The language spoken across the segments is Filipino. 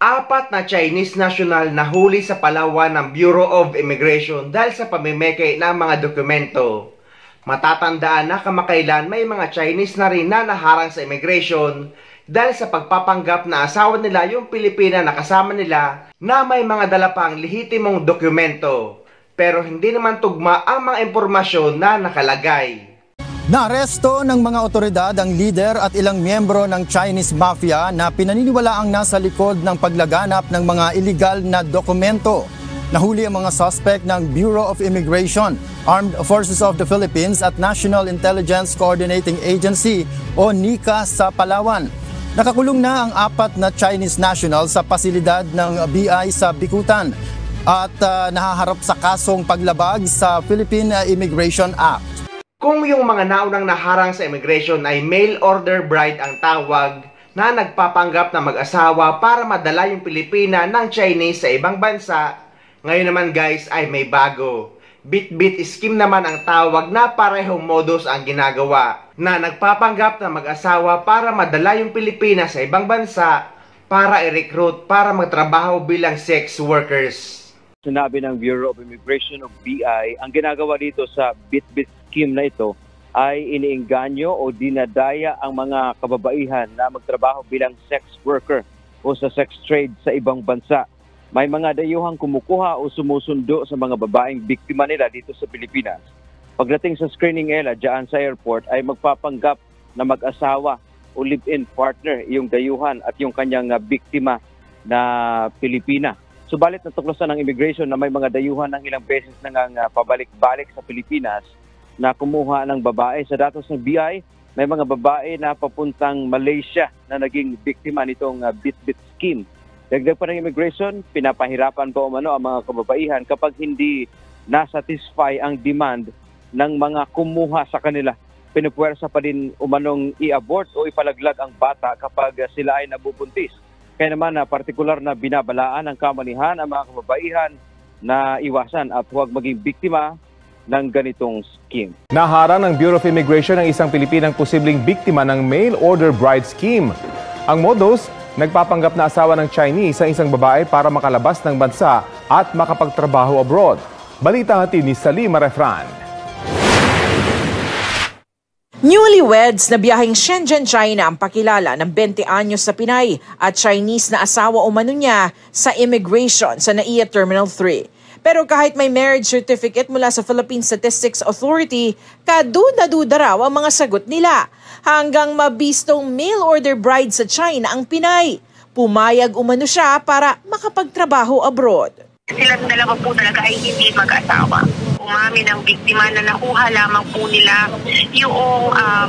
Apat na Chinese national nahuli sa Palawan ng Bureau of Immigration dahil sa pamimeke ng mga dokumento. Matatandaan na kamakailan may mga Chinese na rin na naharang sa immigration dahil sa pagpapanggap na asawa nila yung Pilipina na kasama nila na may mga dala pang lehitimong dokumento. Pero hindi naman tugma ang mga impormasyon na nakalagay. Naaresto ng mga otoridad ang leader at ilang miyembro ng Chinese Mafia na pinaniniwalaang nasa likod ng paglaganap ng mga illegal na dokumento. Nahuli ang mga suspect ng Bureau of Immigration, Armed Forces of the Philippines at National Intelligence Coordinating Agency o NICA sa Palawan. Nakakulong na ang apat na Chinese national sa pasilidad ng BI sa Bicutan at nahaharap sa kasong paglabag sa Philippine Immigration Act. Kung yung mga naunang naharang sa immigration ay mail order bride ang tawag na nagpapanggap na mag-asawa para madala yung Pilipina ng Chinese sa ibang bansa, ngayon naman guys ay may bago. Bit-bit scheme naman ang tawag na parehong modus ang ginagawa na nagpapanggap na mag-asawa para madala yung Pilipina sa ibang bansa para i-recruit para magtrabaho bilang sex workers. Sinabi ng Bureau of Immigration o BI, ang ginagawa dito sa bit-bit scheme na ito ay iniengganyo o dinadaya ang mga kababaihan na magtrabaho bilang sex worker o sa sex trade sa ibang bansa. May mga dayuhang kumukuha o sumusundo sa mga babaeng biktima nila dito sa Pilipinas. Pagdating sa screening nila dyan sa airport ay magpapanggap na mag-asawa o live-in partner yung dayuhan at yung kanyang biktima na Pilipina. Subalit natuklasan ng immigration na may mga dayuhan ng ilang beses nang pabalik-balik sa Pilipinas na kumuha ng babae. Sa datos ng BI, may mga babae na papuntang Malaysia na naging biktima nitong bit-bit scheme. Dagdag pa ng immigration, pinapahirapan pa umano ang mga kababaihan kapag hindi nasatisfy ang demand ng mga kumuha sa kanila. Pinupuwersa pa din umanong i-abort o ipalaglag ang bata kapag sila ay nabubuntis. Kaya naman partikular na binabalaan ng kamanihan ang mga kababaihan na iwasan at huwag maging biktima ng ganitong scheme. Naharang ng Bureau of Immigration ang isang Pilipinang posibleng biktima ng mail order bride scheme. Ang modus, nagpapanggap na asawa ng Chinese ang isang babae para makalabas ng bansa at makapagtrabaho abroad. Balita hatid ni Salima Refran. Newlyweds na biyaheng Shenzhen, China ang pakilala ng 20 anyos sa Pinay at Chinese na asawa umano niya sa immigration sa NAIA Terminal 3. Pero kahit may marriage certificate mula sa Philippine Statistics Authority, kaduda-duda raw ang mga sagot nila hanggang mabistong mail order bride sa China ang Pinay. Pumayag umano siya para makapagtrabaho abroad. Silang dalawa po talaga ay hindi mag-asawa. Umamin ang biktima na nakuha lamang po nila yung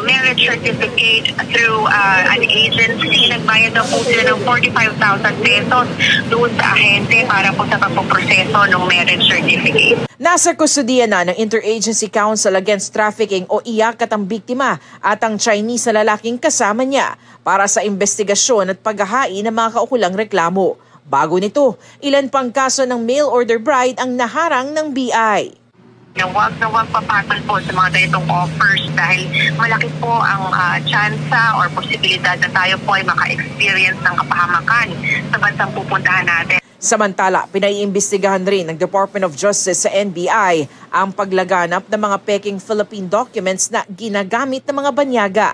marriage certificate through an agency. Nagbayad daw po sila ng 45,000 pesos doon sa ahente para po sa pagpoproseso ng marriage certificate. Nasa kustudiya na ng Interagency Council Against Trafficking o IACAT ang biktima at ang Chinese na lalaking kasama niya para sa investigasyon at paghahain ng mga kaukulang reklamo. Bago nito, ilan pang kaso ng mail order bride ang naharang ng BI. Na huwag papatol po sa mga ganitong offers dahil malaki po ang tsansa or posibilidad na tayo po ay maka-experience ng kapahamakan sa bansang pupuntahan natin. Samantala, pinaiimbestigahan rin ng Department of Justice sa NBI ang paglaganap ng mga peking Philippine documents na ginagamit ng mga banyaga.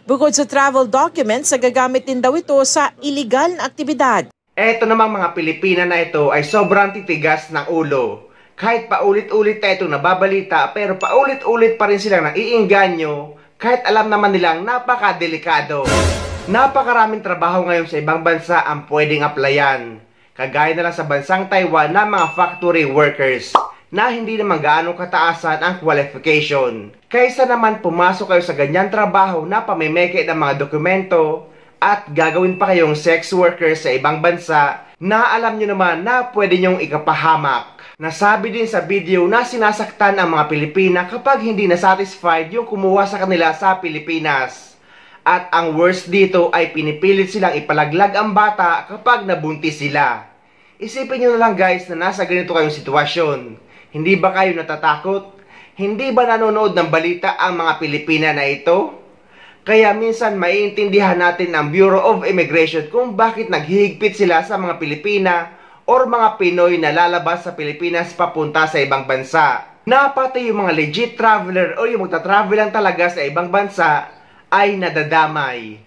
Bukod sa travel documents, gagamit din daw ito sa iligal na aktibidad. Eto namang mga Pilipina na ito ay sobrang titigas ng ulo. Kahit paulit-ulit na itong nababalita pero paulit-ulit pa rin silang naiingganyo kahit alam naman nilang napakadelikado. Napakaraming trabaho ngayon sa ibang bansa ang pwedeng applyan. Kagaya na lang sa bansang Taiwan na mga factory workers na hindi naman gaano kataasan ang qualification. Kaysa naman pumasok kayo sa ganyang trabaho na pamimeke ng mga dokumento at gagawin pa kayong sex worker sa ibang bansa na alam nyo naman na pwede nyong ikapahamak. Nasabi din sa video na sinasaktan ang mga Pilipina kapag hindi na-satisfied yung kumuha sa kanila sa Pilipinas. At ang worst dito ay pinipilit silang ipalaglag ang bata kapag nabuntis sila. Isipin nyo na lang guys na nasa ganito kayong sitwasyon. Hindi ba kayo natatakot? Hindi ba nanonood ng balita ang mga Pilipina na ito? Kaya minsan maiintindihan natin ang Bureau of Immigration kung bakit naghihigpit sila sa mga Pilipina or mga Pinoy na lalabas sa Pilipinas papunta sa ibang bansa. Na pati yung mga legit traveler o yung magta-travel lang talaga sa ibang bansa ay nadadamay.